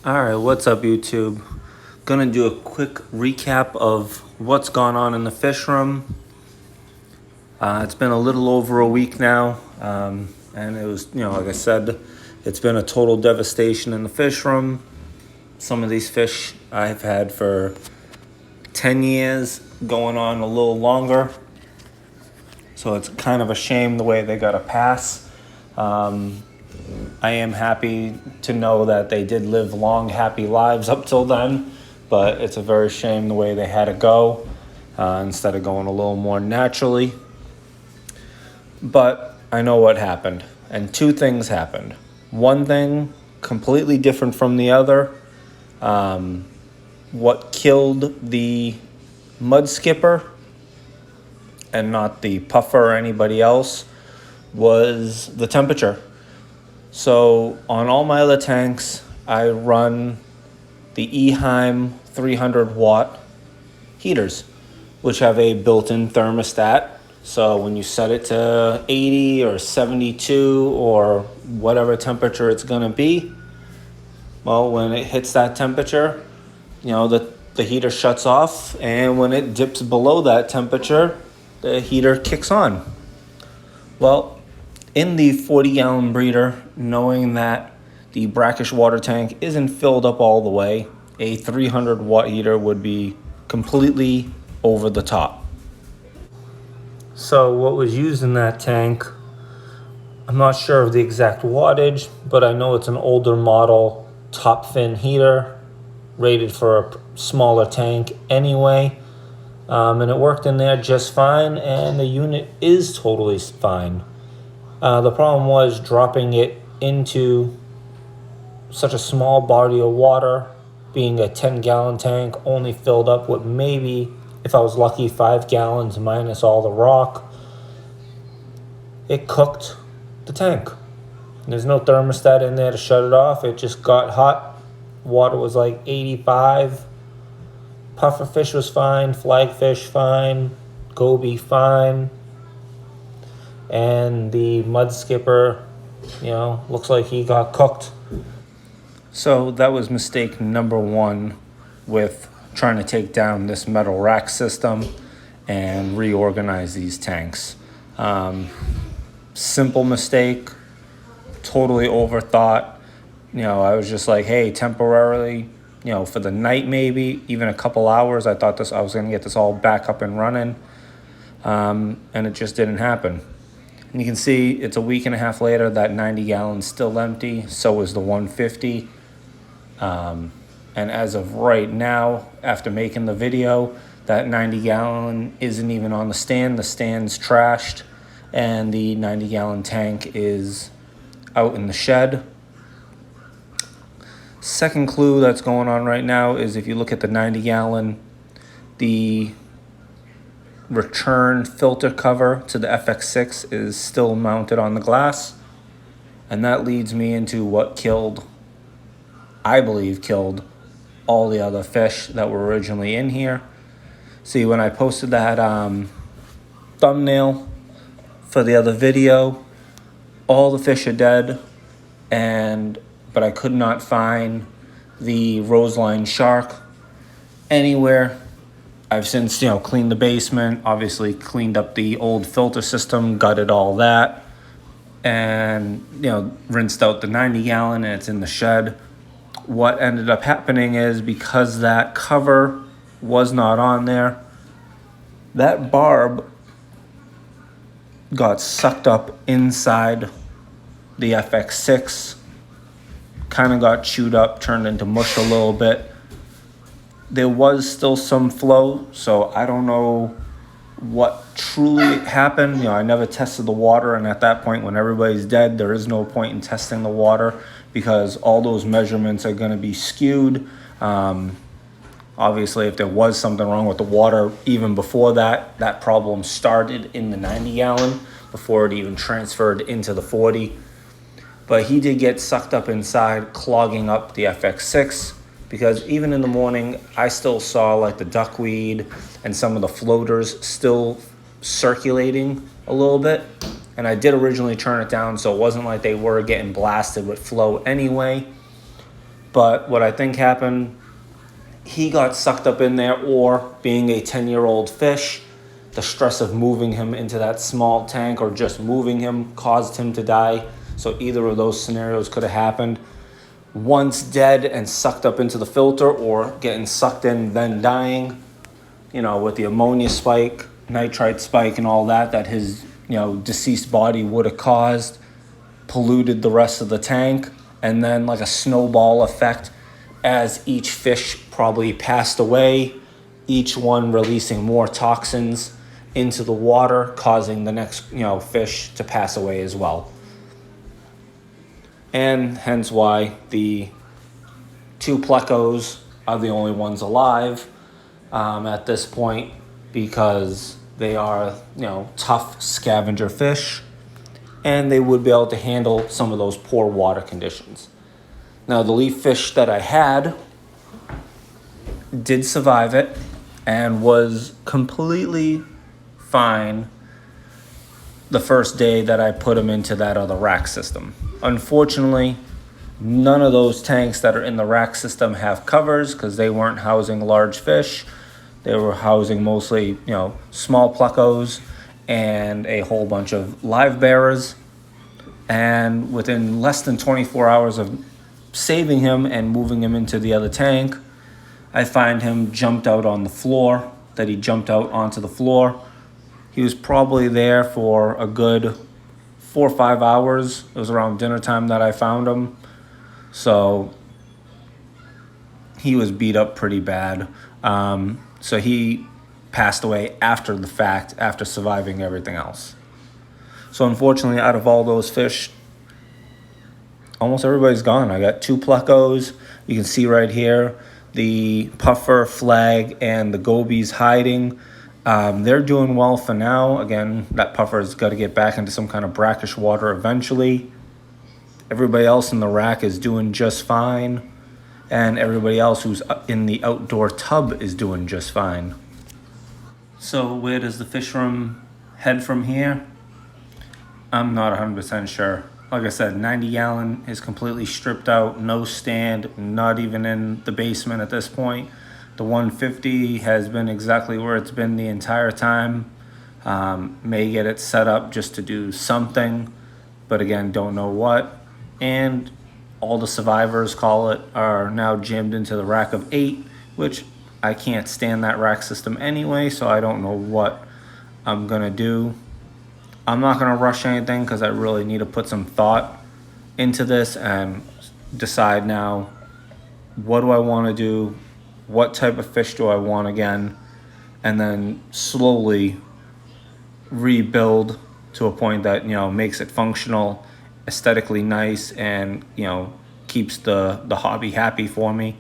Alright, what's up YouTube? Gonna do a quick recap of what's gone on in the fish room. It's been a little over a week now, and it was, like I said, it's been a total devastation in the fish room. Some of these fish I've had for 10 years, going on a little longer. So it's kind of a shame the way they got a pass. I am happy to know that they did live long, happy lives up till then, but it's a very shame the way they had to go instead of going a little more naturally. But I know what happened, and two things happened. One thing completely different from the other. What killed the mud skipper and not the puffer or anybody else was the temperature. So on all my other tanks, I run the Eheim 300 watt heaters, which have a built-in thermostat. So when you set it to 80 or 72 or whatever temperature it's gonna be, well, when it hits that temperature, the heater shuts off, and when it dips below that temperature, the heater kicks on. Well, in the 40-gallon breeder, knowing that the brackish water tank isn't filled up all the way, a 300 watt heater would be completely over the top. So what was used in that tank, I'm not sure of the exact wattage, but I know it's an older model top fin heater rated for a smaller tank anyway. And it worked in there just fine, and the unit is totally fine. The problem was dropping it into such a small body of water, being a 10-gallon tank, only filled up with maybe, if I was lucky, 5 gallons minus all the rock. It cooked the tank. There's no thermostat in there to shut it off. It just got hot. Water was like 85. Puffer fish was fine, flagfish fine, goby fine, and the mud skipper, looks like he got cooked. So that was mistake number one with trying to take down this metal rack system and reorganize these tanks. Simple mistake, totally overthought. I was just like, hey, temporarily, for the night, maybe even a couple hours, I thought I was going to get this all back up and running, and it just didn't happen. And you can see it's a week and a half later, that 90 gallon's still empty. So is the 150. And as of right now, after making the video, that 90 gallon isn't even on the stand. The stand's trashed, and the 90 gallon tank is out in the shed. Second clue that's going on right now is if you look at the 90 gallon, the return filter cover to the FX6 is still mounted on the glass. And that leads me into what I believe killed all the other fish that were originally in here. See, when I posted that thumbnail for the other video, all the fish are dead, but I could not find the roseline shark anywhere. I've since, cleaned the basement, obviously cleaned up the old filter system, gutted all that, and, rinsed out the 90 gallon, and it's in the shed. What ended up happening is, because that cover was not on there, that barb got sucked up inside the FX6, kind of got chewed up, turned into mush a little bit. There was still some flow, so I don't know what truly happened. I never tested the water, and at that point, when everybody's dead, there is no point in testing the water because all those measurements are going to be skewed. Obviously, if there was something wrong with the water, even before that problem started in the 90 gallon, before it even transferred into the 40. But he did get sucked up inside, clogging up the FX6. Because even in the morning, I still saw like the duckweed and some of the floaters still circulating a little bit. And I did originally turn it down, so it wasn't like they were getting blasted with flow anyway. But what I think happened, he got sucked up in there, or being a 10-year-old fish, the stress of moving him into that small tank or just moving him caused him to die. So either of those scenarios could have happened. Once dead and sucked up into the filter, or getting sucked in then dying, with the ammonia spike, nitrite spike and all that his, deceased body would have caused, polluted the rest of the tank, and then like a snowball effect as each fish probably passed away, each one releasing more toxins into the water, causing the next, fish to pass away as well. And hence why the 2 plecos are the only ones alive at this point, because they are, tough scavenger fish, and they would be able to handle some of those poor water conditions. Now, the leaf fish that I had did survive it and was completely fine the first day that I put him into that other rack system. Unfortunately, none of those tanks that are in the rack system have covers, because they weren't housing large fish. They were housing mostly, small plecos and a whole bunch of live bearers. And within less than 24 hours of saving him and moving him into the other tank, I find him jumped out on the floor, that he jumped out onto the floor. He was probably there for a good 4 or 5 hours. It was around dinner time that I found him. So he was beat up pretty bad. So he passed away after the fact, after surviving everything else. So unfortunately, out of all those fish, almost everybody's gone. I got 2 plecos. You can see right here, the puffer, flag, and the gobies hiding. They're doing well for now. Again, that puffer's got to get back into some kind of brackish water eventually. Everybody else in the rack is doing just fine. And everybody else who's in the outdoor tub is doing just fine. So where does the fish room head from here? I'm not 100% sure. Like I said, 90 gallon is completely stripped out, no stand, not even in the basement at this point. The 150 has been exactly where it's been the entire time. May get it set up just to do something, but again, don't know what. And all the survivors, call it, are now jammed into the rack of 8, which I can't stand that rack system anyway, so I don't know what I'm gonna do. I'm not gonna rush anything, because I really need to put some thought into this and decide now, what do I want to do, what type of fish do I want again, and then slowly rebuild to a point that makes it functional, aesthetically nice, and keeps the hobby happy for me.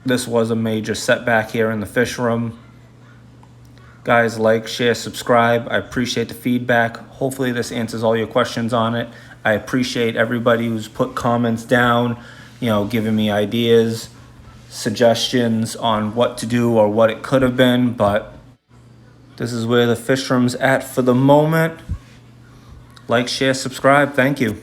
This was a major setback here in the fish room. Guys, like, share, subscribe. I appreciate the feedback. Hopefully this answers all your questions on it. I appreciate everybody who's put comments down, giving me ideas, suggestions on what to do or what it could have been, but this is where the fish room's at for the moment. Like, share, subscribe. Thank you.